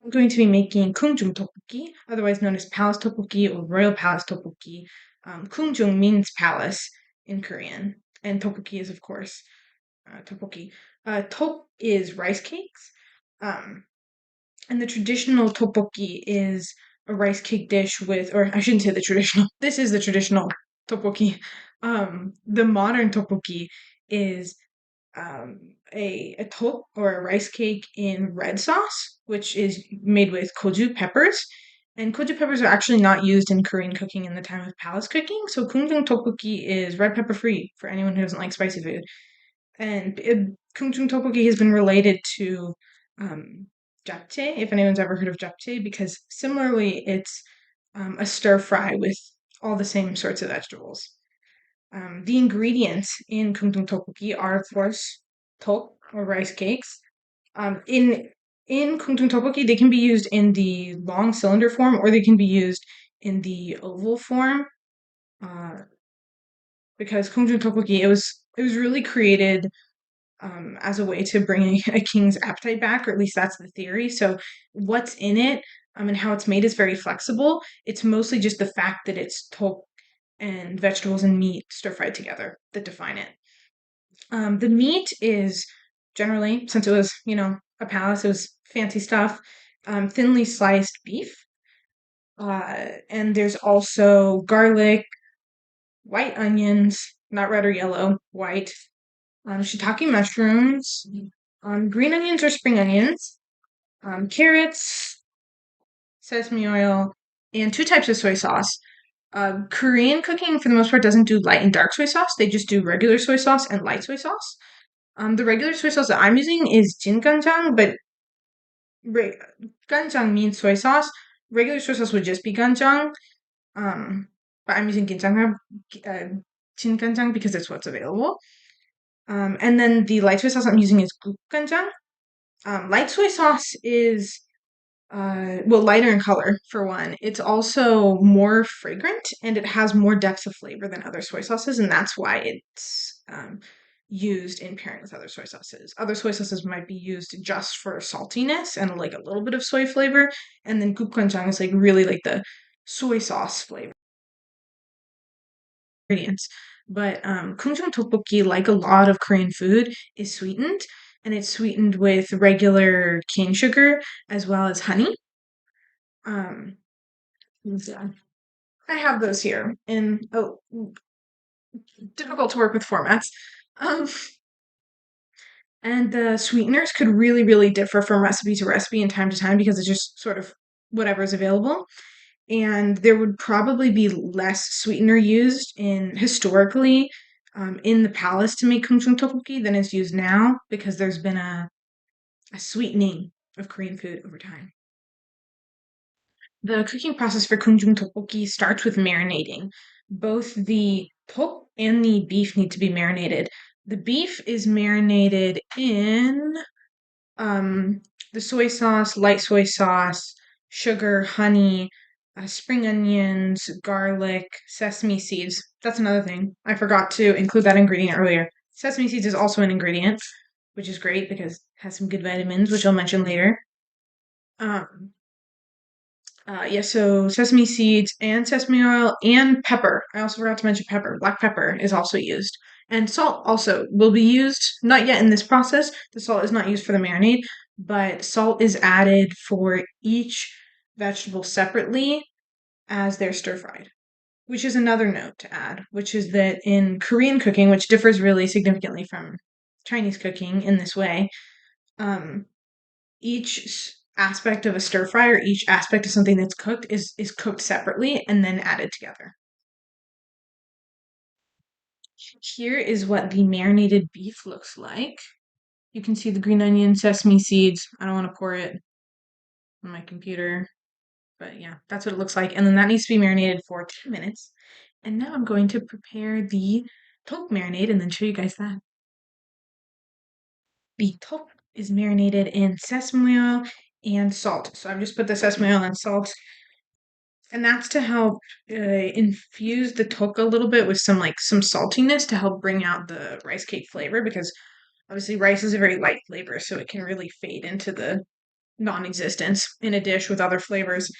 I'm going to be making 궁중떡볶이, otherwise known as palace tteokbokki or royal palace tteokbokki. Kungjung means palace in Korean, and tteokbokki is, of course, tteokbokki. Tok is rice cakes, um, and the traditional tteokbokki is a rice cake dish with, or I shouldn't say the traditional, this is the traditional tteokbokki. The modern tteokbokki is a tok or a rice cake in red sauce, which is made with koju peppers. And koju peppers are actually not used in Korean cooking in the time of palace cooking. So kunjung tteokbokki is red pepper free for anyone who doesn't like spicy food. And kunjung tteokbokki has been related to japchae, if anyone's ever heard of japchae, because similarly it's a stir fry with all the same sorts of vegetables. The ingredients in 궁중 떡볶이 are, of course, tok or rice cakes. In 궁중 떡볶이, they can be used in the long cylinder form or they can be used in the oval form. Because 궁중 떡볶이, it was really created as a way to bring a king's appetite back, or at least that's the theory. So what's in it and how it's made is very flexible. It's mostly just the fact that it's tok and vegetables and meat stir fried together that define it. The meat is generally, since it was, a palace, it was fancy stuff, thinly sliced beef. And there's also garlic, white onions, not red or yellow, white, shiitake mushrooms, green onions or spring onions, carrots, sesame oil, and two types of soy sauce. Korean cooking, for the most part, doesn't do light and dark soy sauce. They just do regular soy sauce and light soy sauce. The regular soy sauce that I'm using is jinganjang, but ganjang means soy sauce. Regular soy sauce would just be ganjang. But I'm using jinganjang because it's what's available. And then the light soy sauce I'm using is gukganjang. Light soy sauce is lighter in color for one. It's also more fragrant and it has more depth of flavor than other soy sauces, and that's why it's used in pairing with other soy sauces. Other soy sauces might be used just for saltiness and like a little bit of soy flavor, and then gukganjang is like really like the soy sauce flavor ingredients. But 궁중 tteokbokki, like a lot of Korean food, is sweetened, and it's sweetened with regular cane sugar as well as honey. Yeah. I have those here in difficult to work with formats. Um, and the sweeteners could really, really differ from recipe to recipe and time to time because it's just sort of whatever is available. And there would probably be less sweetener used historically in the palace to make kumchung tteokbokki than is used now because there's been a sweetening of Korean food over time. The cooking process for kunjung tteokbokki starts with marinating. Both the tok and the beef need to be marinated. The beef is marinated in the soy sauce, light soy sauce, sugar, honey, spring onions, garlic, sesame seeds. That's another thing. I forgot to include that ingredient earlier. Sesame seeds is also an ingredient, which is great because it has some good vitamins, which I'll mention later. So sesame seeds and sesame oil and pepper. I also forgot to mention pepper. Black pepper is also used. And salt also will be used, not yet in this process. The salt is not used for the marinade, but salt is added for each vegetable separately as they're stir fried. Which is another note to add, which is that in Korean cooking, which differs really significantly from Chinese cooking in this way, each aspect of a stir fry or each aspect of something that's cooked is cooked separately and then added together. Here is what the marinated beef looks like. You can see the green onion, sesame seeds. I don't want to pour it on my computer, but yeah, that's what it looks like. And then that needs to be marinated for 2 minutes. And now I'm going to prepare the tok marinade and then show you guys that. The tok is marinated in sesame oil and salt. So I've just put the sesame oil and salt, and that's to help infuse the tok a little bit with some saltiness to help bring out the rice cake flavor, because obviously rice is a very light flavor, so it can really fade into the non-existence in a dish with other flavors.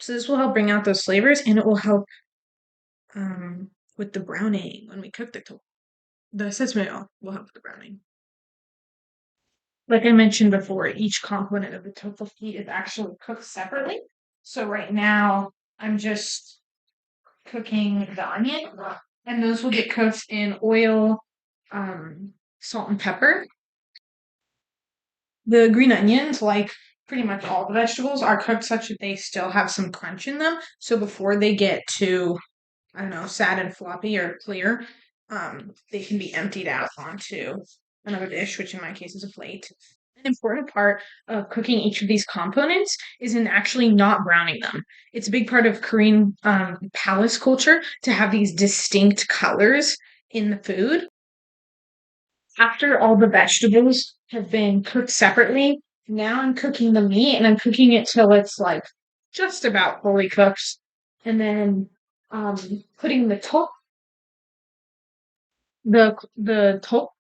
So this will help bring out those flavors, and it will help with the browning when we cook the sesame oil will help with the browning. Like I mentioned before, each component of the tteokbokki is actually cooked separately. So right now, I'm just cooking the onion, and those will get cooked in oil, salt, and pepper. The green onions, like pretty much all the vegetables, are cooked such that they still have some crunch in them. So before they get to, I don't know, sad and floppy or clear, they can be emptied out onto another dish, which in my case is a plate. An important part of cooking each of these components is in actually not browning them. It's a big part of Korean palace culture to have these distinct colors in the food. After all the vegetables have been cooked separately, now I'm cooking the meat and I'm cooking it till it's like just about fully cooked. And then putting the tok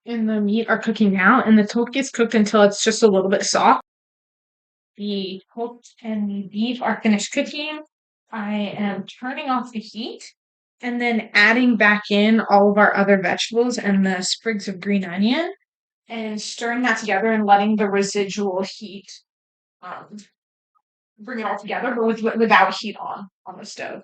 and the meat are cooking now, and the tok gets cooked until it's just a little bit soft. The tok and the beef are finished cooking. I am turning off the heat and then adding back in all of our other vegetables and the sprigs of green onion and stirring that together and letting the residual heat um, bring it all together, but without heat on the stove.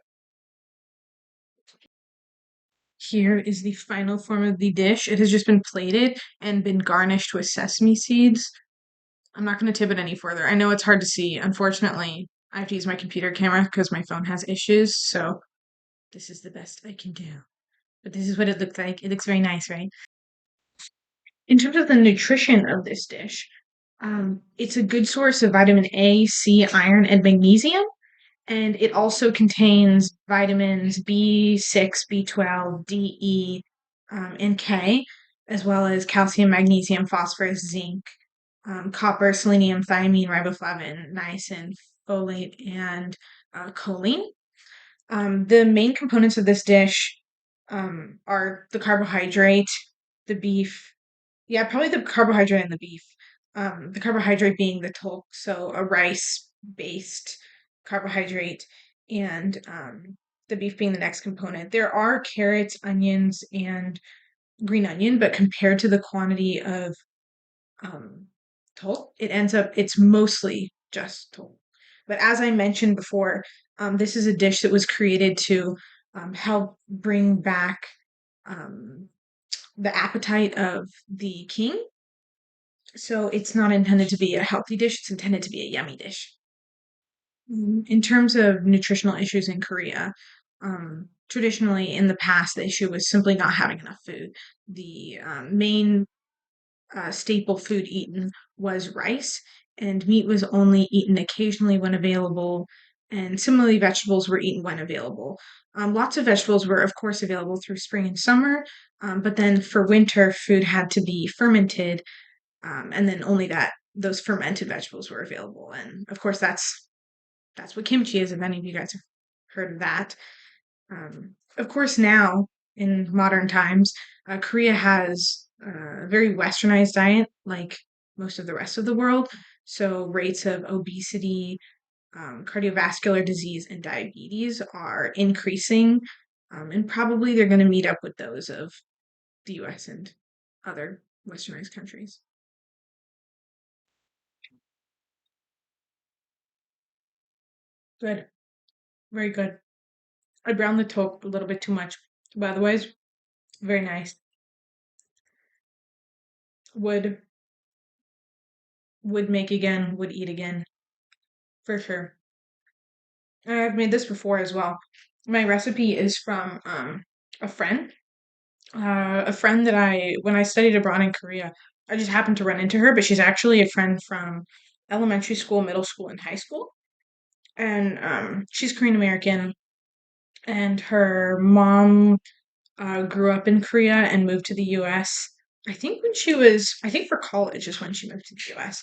Here is the final form of the dish. It has just been plated and been garnished with sesame seeds. I'm not going to tip it any further. I know it's hard to see. Unfortunately, I have to use my computer camera because my phone has issues, so this is the best I can do. But this is what it looks like. It looks very nice, right? In terms of the nutrition of this dish, it's a good source of vitamin A, C, iron, and magnesium. And it also contains vitamins B6, B12, D, E, and K, as well as calcium, magnesium, phosphorus, zinc, copper, selenium, thiamine, riboflavin, niacin, folate, and choline. The main components of this dish are the carbohydrate, the beef. Yeah, probably the carbohydrate and the beef. The carbohydrate being the tteok, so a rice-based carbohydrate, and the beef being the next component. There are carrots, onions, and green onion, but compared to the quantity of um, it's mostly just tteok. But as I mentioned before, this is a dish that was created to help bring back um, the appetite of the king. So it's not intended to be a healthy dish, it's intended to be a yummy dish. In terms of nutritional issues in Korea, traditionally in the past, the issue was simply not having enough food. The main staple food eaten was rice, and meat was only eaten occasionally when available, and similarly, vegetables were eaten when available. Lots of vegetables were, of course, available through spring and summer, but then for winter, food had to be fermented, and then only those fermented vegetables were available. And of course, that's what kimchi is. If any of you guys have heard of that, of course, now in modern times, Korea has a very westernized diet, like most of the rest of the world. So rates of obesity, cardiovascular disease, and diabetes are increasing, and probably they're going to meet up with those of the U.S. and other westernized countries. Good, very good. I browned the toast a little bit too much, but otherwise, very nice. Would would make again, would eat again, for sure. I've made this before as well. My recipe is from a friend, that when I studied abroad in Korea, I just happened to run into her, but she's actually a friend from elementary school, middle school, and high school. And she's Korean American, and her mom grew up in Korea and moved to the US. I think for college is when she moved to the US.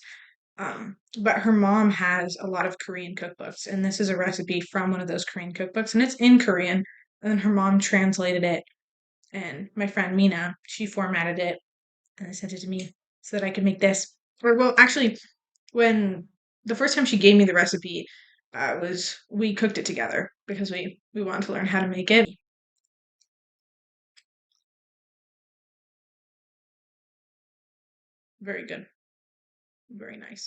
But her mom has a lot of Korean cookbooks, and this is a recipe from one of those Korean cookbooks, and it's in Korean. And then her mom translated it, and my friend Mina, she formatted it and sent it to me so that I could make this. Or, well, actually, when the first time she gave me the recipe was we cooked it together because we wanted to learn how to make it. Very good. Very nice.